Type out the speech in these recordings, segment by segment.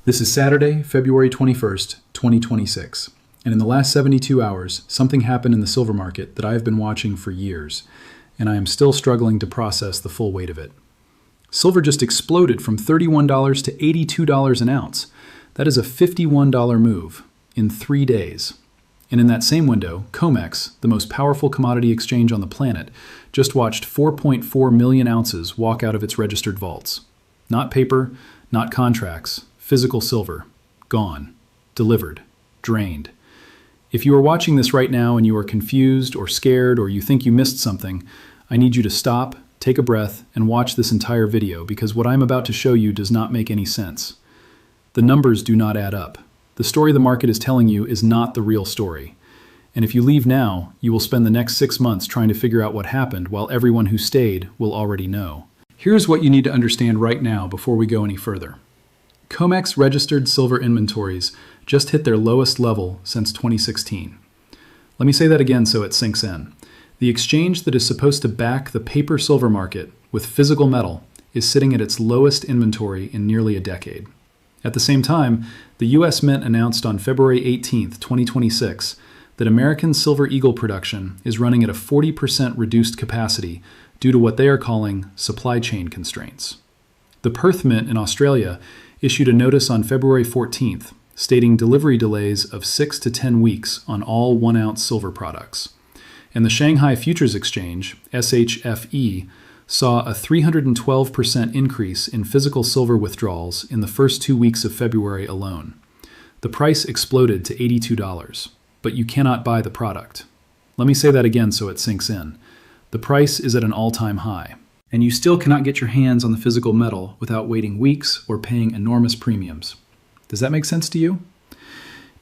This is Saturday, February 21st, 2026, and in the last 72 hours, something happened in the silver market that I have been watching for years, and I am still struggling to process the full weight of it. Silver just exploded from $31 to $82 an ounce. That is a $51 move in 3 days. And in that same window, COMEX, the most powerful commodity exchange on the planet, just watched 4.4 million ounces walk out of its registered vaults. Not paper, not contracts. Physical silver, gone, delivered, drained. If you are watching this right now and you are confused or scared or you think you missed something, I need you to stop, take a breath, and watch this entire video because what I'm about to show you does not make any sense. The numbers do not add up. The story the market is telling you is not the real story. And if you leave now, you will spend the next 6 months trying to figure out what happened while everyone who stayed will already know. Here's what you need to understand right now before we go any further. COMEX registered silver inventories just hit their lowest level since 2016. Let me say that again so it sinks in. The exchange that is supposed to back the paper silver market with physical metal is sitting at its lowest inventory in nearly a decade. At the same time, the U.S. Mint announced on February 18, 2026, that American Silver Eagle production is running at a 40% reduced capacity due to what they are calling supply chain constraints. The Perth Mint in Australia issued a notice on February 14th stating delivery delays of 6 to 10 weeks on all 1-ounce silver products. And the Shanghai Futures Exchange, SHFE, saw a 312% increase in physical silver withdrawals in the first 2 weeks of February alone. The price exploded to $82, but you cannot buy the product. Let me say that again so it sinks in. The price is at an all-time high. And you still cannot get your hands on the physical metal without waiting weeks or paying enormous premiums. Does that make sense to you?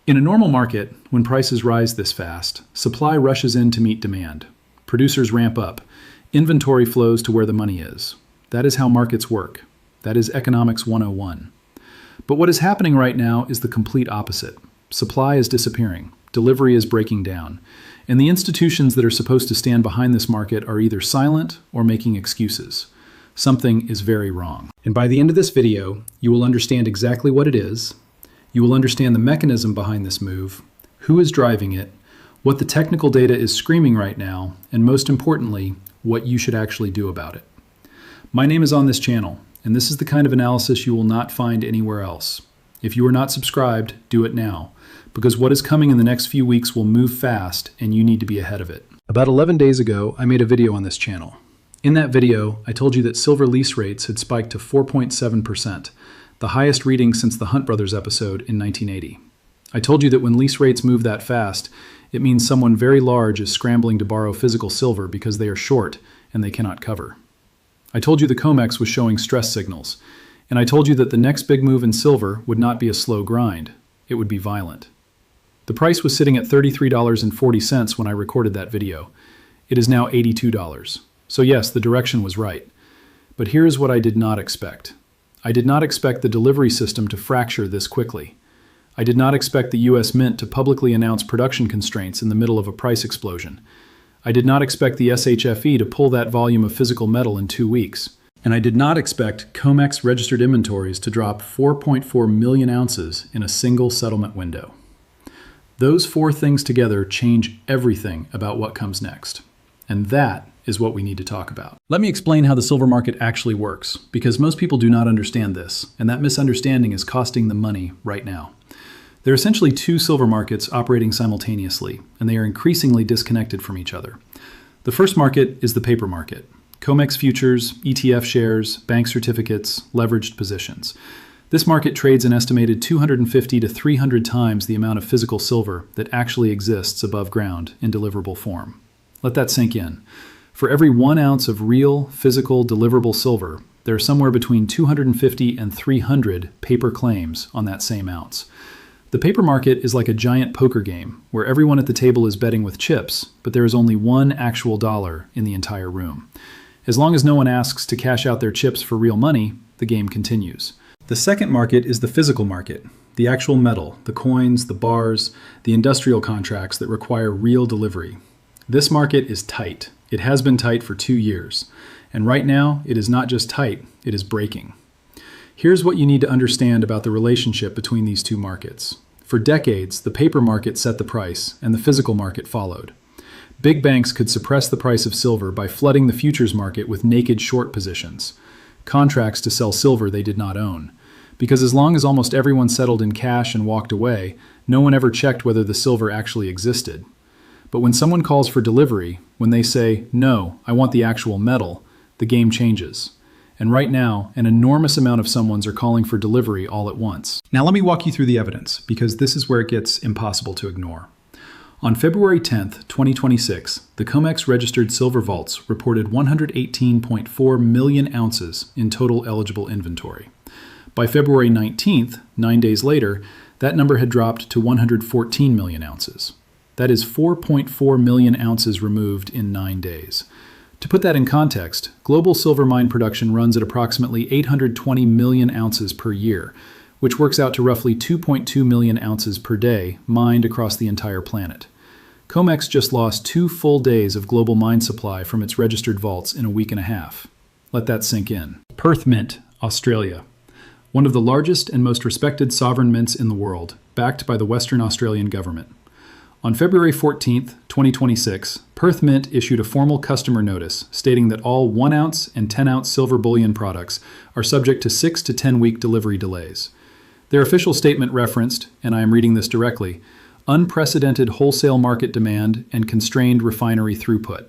In a normal market, when prices rise this fast, supply rushes in to meet demand. Producers ramp up. Inventory flows to where the money is. That is how markets work. That is economics 101. But what is happening right now is the complete opposite. Supply is disappearing. Delivery is breaking down. And the institutions that are supposed to stand behind this market are either silent or making excuses. Something is very wrong. And by the end of this video, you will understand exactly what it is. You will understand the mechanism behind this move, who is driving it, what the technical data is screaming right now, and most importantly, what you should actually do about it. My name is on this channel, and this is the kind of analysis you will not find anywhere else. If you are not subscribed, do it now, because what is coming in the next few weeks will move fast and you need to be ahead of it. About 11 days ago, I made a video on this channel. In that video, I told you that silver lease rates had spiked to 4.7%, the highest reading since the Hunt Brothers episode in 1980. I told you that when lease rates move that fast, it means someone very large is scrambling to borrow physical silver because they are short and they cannot cover. I told you the COMEX was showing stress signals, and I told you that the next big move in silver would not be a slow grind, it would be violent. The price was sitting at $33.40 when I recorded that video. It is now $82. So yes, the direction was right. But here is what I did not expect. I did not expect the delivery system to fracture this quickly. I did not expect the U.S. Mint to publicly announce production constraints in the middle of a price explosion. I did not expect the SHFE to pull that volume of physical metal in 2 weeks. And I did not expect COMEX registered inventories to drop 4.4 million ounces in a single settlement window. Those 4 things together change everything about what comes next. And that is what we need to talk about. Let me explain how the silver market actually works, because most people do not understand this, and that misunderstanding is costing them money right now. There are essentially 2 silver markets operating simultaneously, and they are increasingly disconnected from each other. The first market is the paper market. COMEX futures, ETF shares, bank certificates, leveraged positions. This market trades an estimated 250 to 300 times the amount of physical silver that actually exists above ground in deliverable form. Let that sink in. For every 1 ounce of real, physical, deliverable silver, there are somewhere between 250 and 300 paper claims on that same ounce. The paper market is like a giant poker game where everyone at the table is betting with chips, but there is only one actual dollar in the entire room. As long as no one asks to cash out their chips for real money, the game continues. The second market is the physical market, the actual metal, the coins, the bars, the industrial contracts that require real delivery. This market is tight. It has been tight for 2 years. And right now, it is not just tight, it is breaking. Here's what you need to understand about the relationship between these two markets. For decades, the paper market set the price, and the physical market followed. Big banks could suppress the price of silver by flooding the futures market with naked short positions, contracts to sell silver they did not own. Because as long as almost everyone settled in cash and walked away, no one ever checked whether the silver actually existed. But when someone calls for delivery, when they say, "No, I want the actual metal," the game changes. And right now, an enormous amount of someones are calling for delivery all at once. Now let me walk you through the evidence, because this is where it gets impossible to ignore. On February 10th, 2026, the COMEX registered silver vaults reported 118.4 million ounces in total eligible inventory. By February 19th, 9 days later, that number had dropped to 114 million ounces. That is 4.4 million ounces removed in 9 days. To put that in context, global silver mine production runs at approximately 820 million ounces per year, which works out to roughly 2.2 million ounces per day mined across the entire planet. COMEX just lost 2 full days of global mine supply from its registered vaults in a week and a half. Let that sink in. Perth Mint, Australia. One of the largest and most respected sovereign mints in the world, backed by the Western Australian government. On February 14th, 2026, Perth Mint issued a formal customer notice stating that all 1-ounce and 10-ounce silver bullion products are subject to 6 to 10-week delivery delays. Their official statement referenced, and I am reading this directly, unprecedented wholesale market demand and constrained refinery throughput.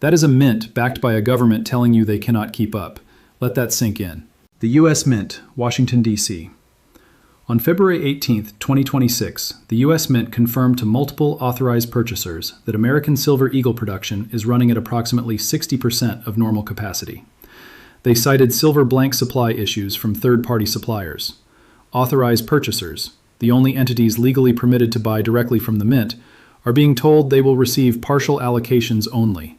That is a mint backed by a government telling you they cannot keep up. Let that sink in. The U.S. Mint, Washington, D.C. On February 18th, 2026, the U.S. Mint confirmed to multiple authorized purchasers that American Silver Eagle production is running at approximately 60% of normal capacity. They cited silver blank supply issues from third-party suppliers. Authorized purchasers, the only entities legally permitted to buy directly from the mint, are being told they will receive partial allocations only.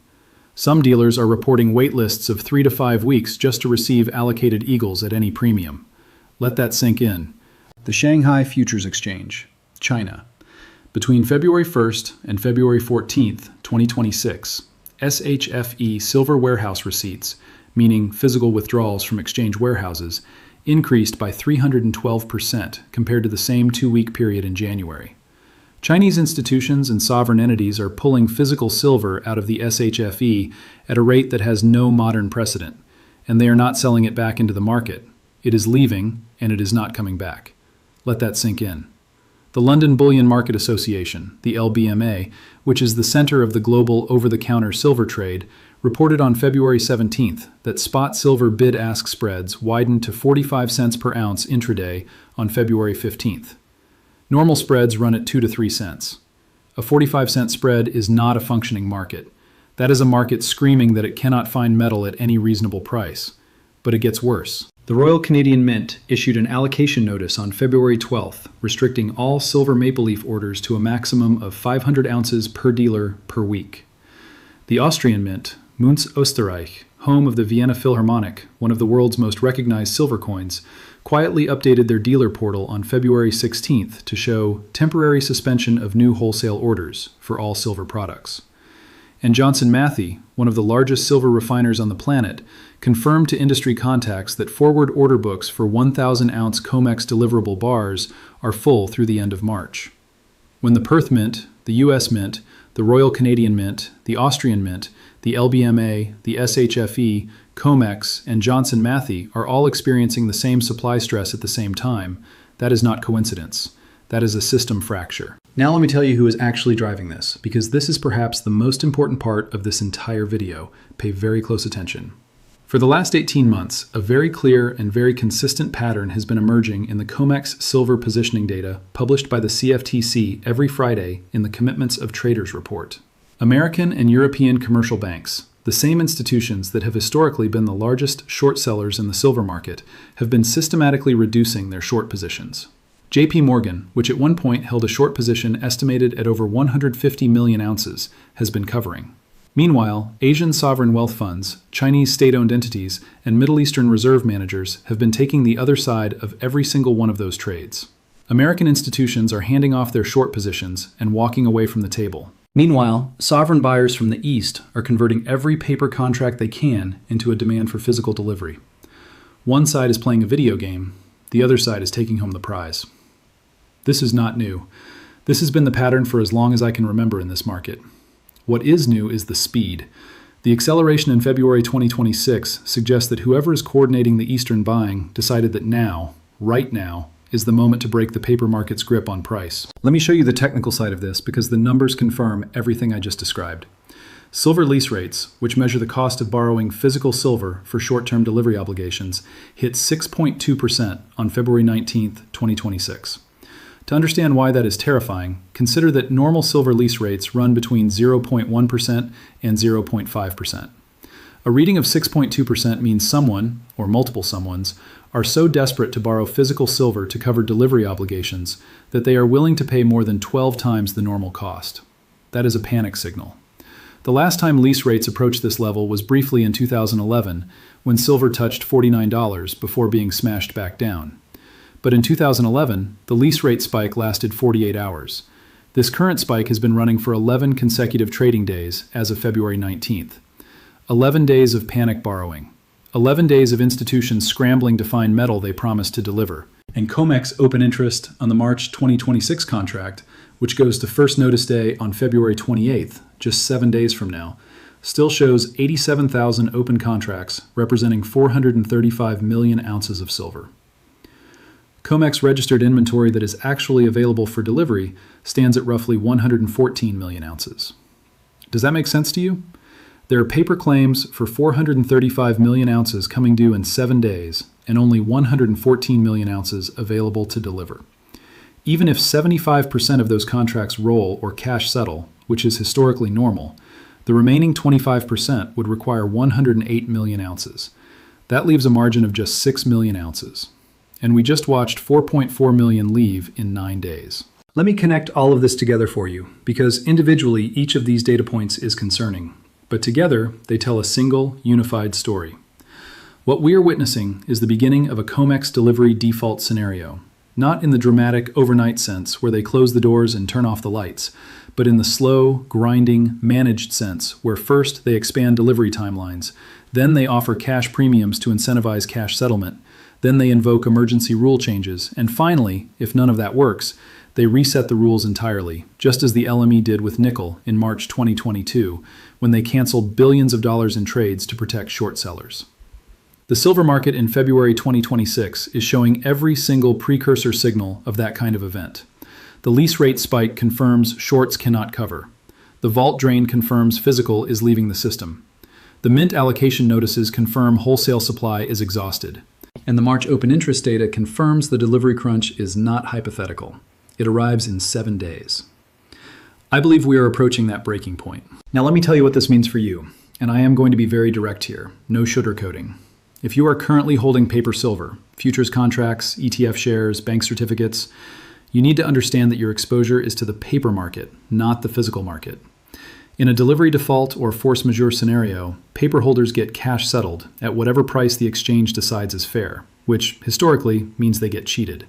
Some dealers are reporting wait lists of 3 to 5 weeks just to receive allocated Eagles at any premium. Let that sink in. The Shanghai Futures Exchange, China. Between February 1st and February 14th, 2026, SHFE silver warehouse receipts, meaning physical withdrawals from exchange warehouses, increased by 312% compared to the same 2-week period in January. Chinese institutions and sovereign entities are pulling physical silver out of the SHFE at a rate that has no modern precedent, and they are not selling it back into the market. It is leaving, and it is not coming back. Let that sink in. The London Bullion Market Association, the LBMA, which is the center of the global over-the-counter silver trade, reported on February 17th that spot silver bid-ask spreads widened to 45 cents per ounce intraday on February 15th. Normal spreads run at 2 to 3 cents. A 45-cent spread is not a functioning market. That is a market screaming that it cannot find metal at any reasonable price. But it gets worse. The Royal Canadian Mint issued an allocation notice on February 12th, restricting all silver maple leaf orders to a maximum of 500 ounces per dealer per week. The Austrian Mint, Münz Österreich, home of the Vienna Philharmonic, one of the world's most recognized silver coins, quietly updated their dealer portal on February 16th to show temporary suspension of new wholesale orders for all silver products. And Johnson Matthey, one of the largest silver refiners on the planet, confirmed to industry contacts that forward order books for 1,000-ounce COMEX deliverable bars are full through the end of March. When the Perth Mint, the U.S. Mint, the Royal Canadian Mint, the Austrian Mint, the LBMA, the SHFE, COMEX, and Johnson Matthey are all experiencing the same supply stress at the same time, that is not coincidence. That is a system fracture. Now let me tell you who is actually driving this, because this is perhaps the most important part of this entire video. Pay very close attention. For the last 18 months, a very clear and very consistent pattern has been emerging in the COMEX silver positioning data published by the CFTC every Friday in the Commitments of Traders report. American and European commercial banks, the same institutions that have historically been the largest short sellers in the silver market, have been systematically reducing their short positions. JP Morgan, which at one point held a short position estimated at over 150 million ounces, has been covering. Meanwhile, Asian sovereign wealth funds, Chinese state-owned entities, and Middle Eastern reserve managers have been taking the other side of every single one of those trades. American institutions are handing off their short positions and walking away from the table. Meanwhile, sovereign buyers from the East are converting every paper contract they can into a demand for physical delivery. One side is playing a video game, the other side is taking home the prize. This is not new. This has been the pattern for as long as I can remember in this market. What is new is the speed. The acceleration in February 2026 suggests that whoever is coordinating the Eastern buying decided that now, right now, is the moment to break the paper market's grip on price. Let me show you the technical side of this because the numbers confirm everything I just described. Silver lease rates, which measure the cost of borrowing physical silver for short-term delivery obligations, hit 6.2% on February 19, 2026. To understand why that is terrifying, consider that normal silver lease rates run between 0.1% and 0.5%. A reading of 6.2% means someone, or multiple someones, are so desperate to borrow physical silver to cover delivery obligations that they are willing to pay more than 12 times the normal cost. That is a panic signal. The last time lease rates approached this level was briefly in 2011, when silver touched $49 before being smashed back down. But in 2011, the lease rate spike lasted 48 hours. This current spike has been running for 11 consecutive trading days as of February 19th. 11 days of panic borrowing. 11 days of institutions scrambling to find metal they promised to deliver. And COMEX open interest on the March 2026 contract, which goes to first notice day on February 28th, just 7 days from now, still shows 87,000 open contracts representing 435 million ounces of silver. COMEX registered inventory that is actually available for delivery stands at roughly 114 million ounces. Does that make sense to you? There are paper claims for 435 million ounces coming due in 7 days and only 114 million ounces available to deliver. Even if 75% of those contracts roll or cash settle, which is historically normal, the remaining 25% would require 108 million ounces. That leaves a margin of just 6 million ounces. And we just watched 4.4 million leave in 9 days. Let me connect all of this together for you, because individually each of these data points is concerning, but together they tell a single, unified story. What we are witnessing is the beginning of a COMEX delivery default scenario, not in the dramatic overnight sense where they close the doors and turn off the lights, but in the slow, grinding, managed sense where first they expand delivery timelines, then they offer cash premiums to incentivize cash settlement, then they invoke emergency rule changes, and finally, if none of that works, they reset the rules entirely, just as the LME did with nickel in March 2022, when they canceled billions of dollars in trades to protect short sellers. The silver market in February 2026 is showing every single precursor signal of that kind of event. The lease rate spike confirms shorts cannot cover. The vault drain confirms physical is leaving the system. The Mint allocation notices confirm wholesale supply is exhausted. And the March open interest data confirms the delivery crunch is not hypothetical. It arrives in 7 days. I believe we are approaching that breaking point. Now let me tell you what this means for you, and I am going to be very direct here, no sugarcoating. If you are currently holding paper silver, futures contracts, ETF shares, bank certificates, you need to understand that your exposure is to the paper market, not the physical market. In a delivery default or force majeure scenario, paper holders get cash settled at whatever price the exchange decides is fair, which historically means they get cheated.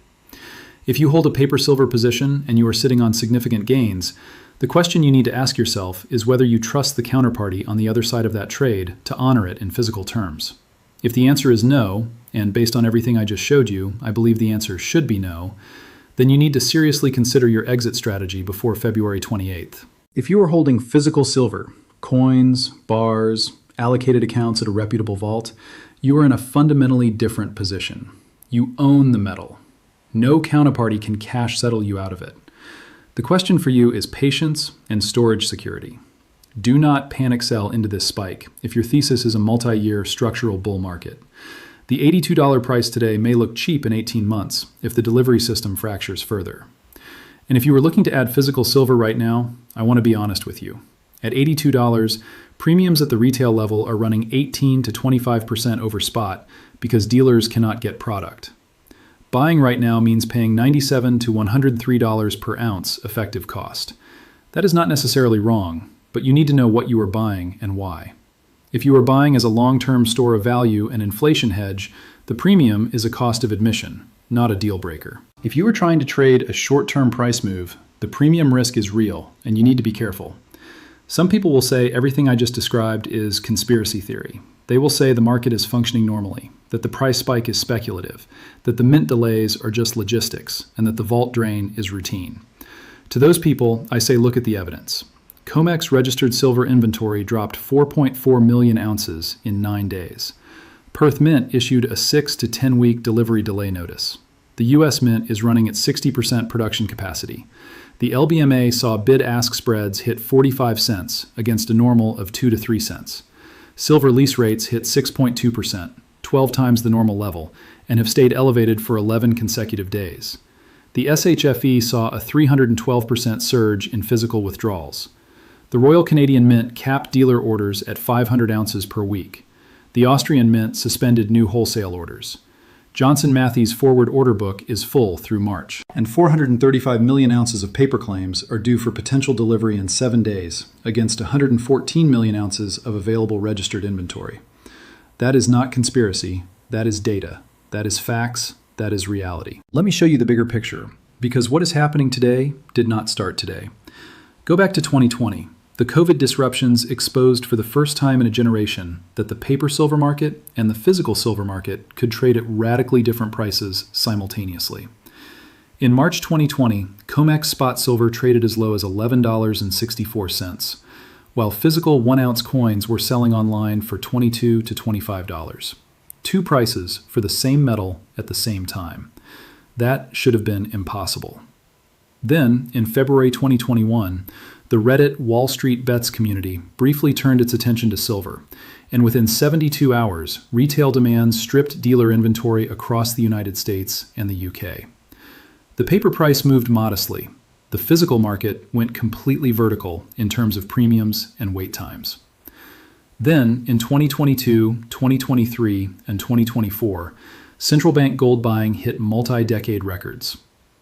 If you hold a paper silver position and you are sitting on significant gains, the question you need to ask yourself is whether you trust the counterparty on the other side of that trade to honor it in physical terms. If the answer is no, and based on everything I just showed you, I believe the answer should be no, then you need to seriously consider your exit strategy before February 28th. If you are holding physical silver, coins, bars, allocated accounts at a reputable vault, you are in a fundamentally different position. You own the metal. No counterparty can cash settle you out of it. The question for you is patience and storage security. Do not panic sell into this spike if your thesis is a multi-year structural bull market. The $82 price today may look cheap in 18 months if the delivery system fractures further. And if you were looking to add physical silver right now, I want to be honest with you. At $82, premiums at the retail level are running 18 to 25% over spot because dealers cannot get product. Buying right now means paying $97 to $103 per ounce effective cost. That is not necessarily wrong, but you need to know what you are buying and why. If you are buying as a long-term store of value and inflation hedge, the premium is a cost of admission, not a deal breaker. If you are trying to trade a short-term price move, the premium risk is real, and you need to be careful. Some people will say everything I just described is conspiracy theory, They will say the market is functioning normally, that the price spike is speculative, that the mint delays are just logistics, and that the vault drain is routine. To those people, I say look at the evidence. COMEX registered silver inventory dropped 4.4 million ounces in 9 days. Perth Mint issued a 6 to 10 week delivery delay notice. The U.S. Mint is running at 60% production capacity. The LBMA saw bid-ask spreads hit 45 cents against a normal of 2 to 3 cents. Silver lease rates hit 6.2%, 12 times the normal level, and have stayed elevated for 11 consecutive days. The SHFE saw a 312% surge in physical withdrawals. The Royal Canadian Mint capped dealer orders at 500 ounces per week. The Austrian Mint suspended new wholesale orders. Johnson Matthey's forward order book is full through March. And 435 million ounces of paper claims are due for potential delivery in 7 days, against 114 million ounces of available registered inventory. That is not conspiracy, that is data, that is facts, that is reality. Let me show you the bigger picture, because what is happening today did not start today. Go back to 2020. The COVID disruptions exposed for the first time in a generation that the paper silver market and the physical silver market could trade at radically different prices simultaneously. In March 2020, COMEX spot silver traded as low as $11.64, while physical 1-ounce coins were selling online for $22 to $25. Two prices for the same metal at the same time. That should have been impossible. Then, in February 2021, the Reddit Wall Street Bets community briefly turned its attention to silver, and within 72 hours, retail demand stripped dealer inventory across the United States and the UK. The paper price moved modestly. The physical market went completely vertical in terms of premiums and wait times. Then, in 2022, 2023, and 2024, central bank gold buying hit multi-decade records.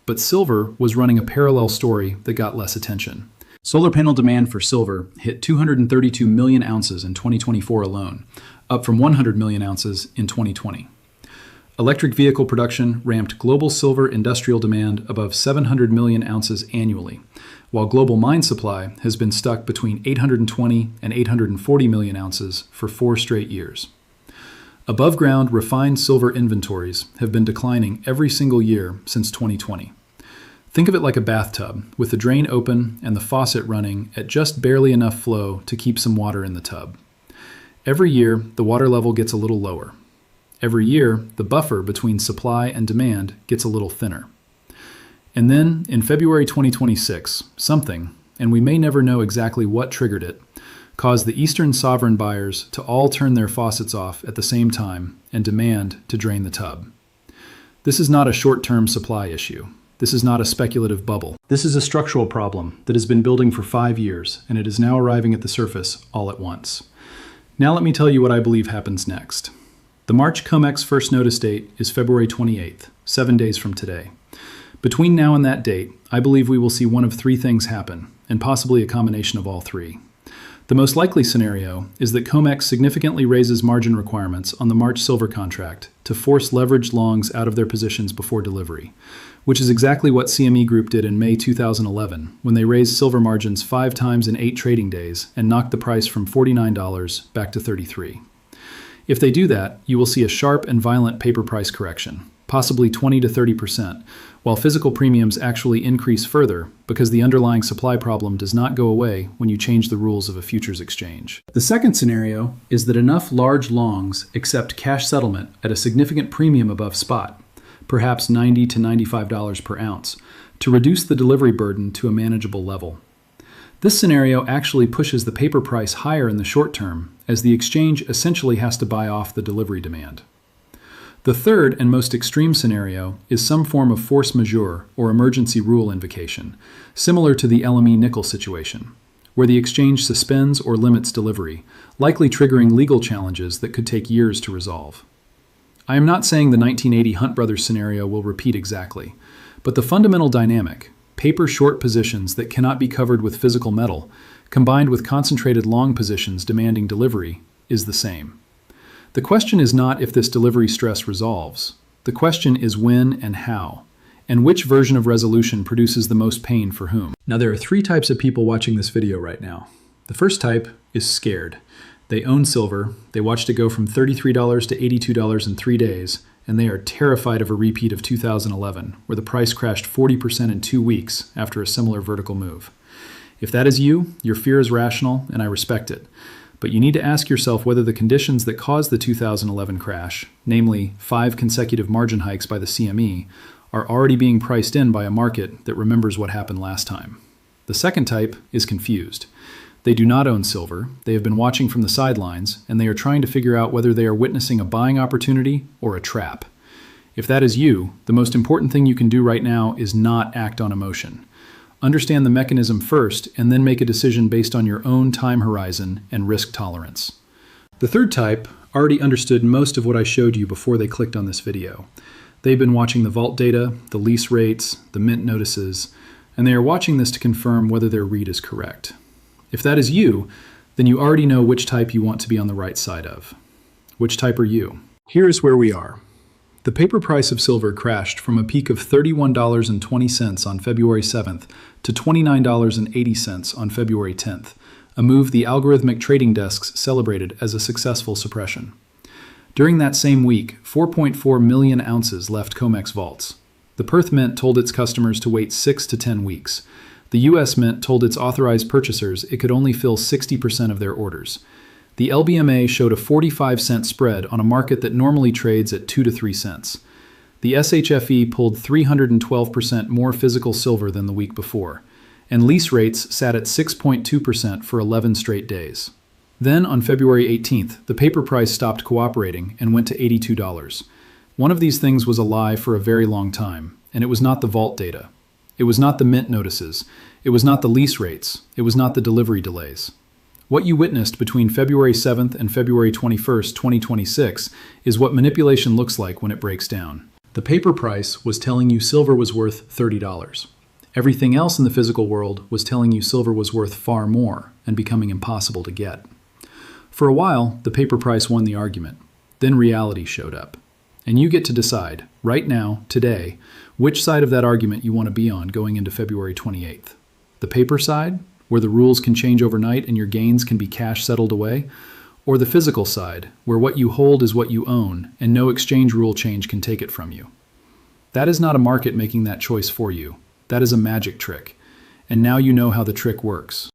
But silver was running a parallel story that got less attention. Solar panel demand for silver hit 232 million ounces in 2024 alone, up from 100 million ounces in 2020. Electric vehicle production ramped global silver industrial demand above 700 million ounces annually, while global mine supply has been stuck between 820 and 840 million ounces for 4 straight years. Above ground refined silver inventories have been declining every single year since 2020. Think of it like a bathtub, with the drain open and the faucet running at just barely enough flow to keep some water in the tub. Every year, the water level gets a little lower. Every year, the buffer between supply and demand gets a little thinner. And then, in February 2026, something, and we may never know exactly what triggered it, caused the Eastern sovereign buyers to all turn their faucets off at the same time and demand to drain the tub. This is not a short-term supply issue. This is not a speculative bubble. This is a structural problem that has been building for 5 years, and it is now arriving at the surface all at once. Now let me tell you what I believe happens next. The March COMEX first notice date is February 28th, 7 days from today. Between now and that date, I believe we will see one of 3 things happen, and possibly a combination of all 3. The most likely scenario is that COMEX significantly raises margin requirements on the March silver contract to force leveraged longs out of their positions before delivery, which is exactly what CME Group did in May 2011 when they raised silver margins 5 times in 8 trading days and knocked the price from $49 back to $33. If they do that, you will see a sharp and violent paper price correction, possibly 20 to 30%, while physical premiums actually increase further because the underlying supply problem does not go away when you change the rules of a futures exchange. The second scenario is that enough large longs accept cash settlement at a significant premium above spot, perhaps $90 to $95 per ounce, to reduce the delivery burden to a manageable level. This scenario actually pushes the paper price higher in the short term, as the exchange essentially has to buy off the delivery demand. The third and most extreme scenario is some form of force majeure or emergency rule invocation, similar to the LME nickel situation, where the exchange suspends or limits delivery, likely triggering legal challenges that could take years to resolve. I am not saying the 1980 Hunt Brothers scenario will repeat exactly, but the fundamental dynamic, paper short positions that cannot be covered with physical metal, combined with concentrated long positions demanding delivery, is the same. The question is not if this delivery stress resolves. The question is when and how, and which version of resolution produces the most pain for whom. Now there are 3 types of people watching this video right now. The first type is scared. They own silver, they watched it go from $33 to $82 in 3 days, and they are terrified of a repeat of 2011, where the price crashed 40% in 2 weeks after a similar vertical move. If that is you, your fear is rational, and I respect it. But you need to ask yourself whether the conditions that caused the 2011 crash, namely 5 consecutive margin hikes by the CME, are already being priced in by a market that remembers what happened last time. The second type is confused. They do not own silver, they have been watching from the sidelines, and they are trying to figure out whether they are witnessing a buying opportunity or a trap. If that is you, the most important thing you can do right now is not act on emotion. Understand the mechanism first, and then make a decision based on your own time horizon and risk tolerance. The third type already understood most of what I showed you before they clicked on this video. They've been watching the vault data, the lease rates, the mint notices, and they are watching this to confirm whether their read is correct. If that is you, then you already know which type you want to be on the right side of. Which type are you? Here's where we are. The paper price of silver crashed from a peak of $31.20 on February 7th to $29.80 on February 10th, a move the algorithmic trading desks celebrated as a successful suppression. During that same week, 4.4 million ounces left COMEX vaults. The Perth Mint told its customers to wait 6 to 10 weeks. The U.S. Mint told its authorized purchasers it could only fill 60% of their orders. The LBMA showed a 45-cent spread on a market that normally trades at 2 to 3 cents. The SHFE pulled 312% more physical silver than the week before, and lease rates sat at 6.2% for 11 straight days. Then, on February 18th, the paper price stopped cooperating and went to $82. One of these things was a lie for a very long time, and it was not the vault data. It was not the mint notices. It was not the lease rates. It was not the delivery delays. What you witnessed between February 7th and February 21st, 2026 is what manipulation looks like when it breaks down. The paper price was telling you silver was worth $30. Everything else in the physical world was telling you silver was worth far more and becoming impossible to get. For a while, the paper price won the argument. Then reality showed up. And you get to decide, right now, today, which side of that argument you want to be on going into February 28th. The paper side, where the rules can change overnight and your gains can be cash settled away, or the physical side, where what you hold is what you own and no exchange rule change can take it from you. That is not a market making that choice for you. That is a magic trick. And now you know how the trick works.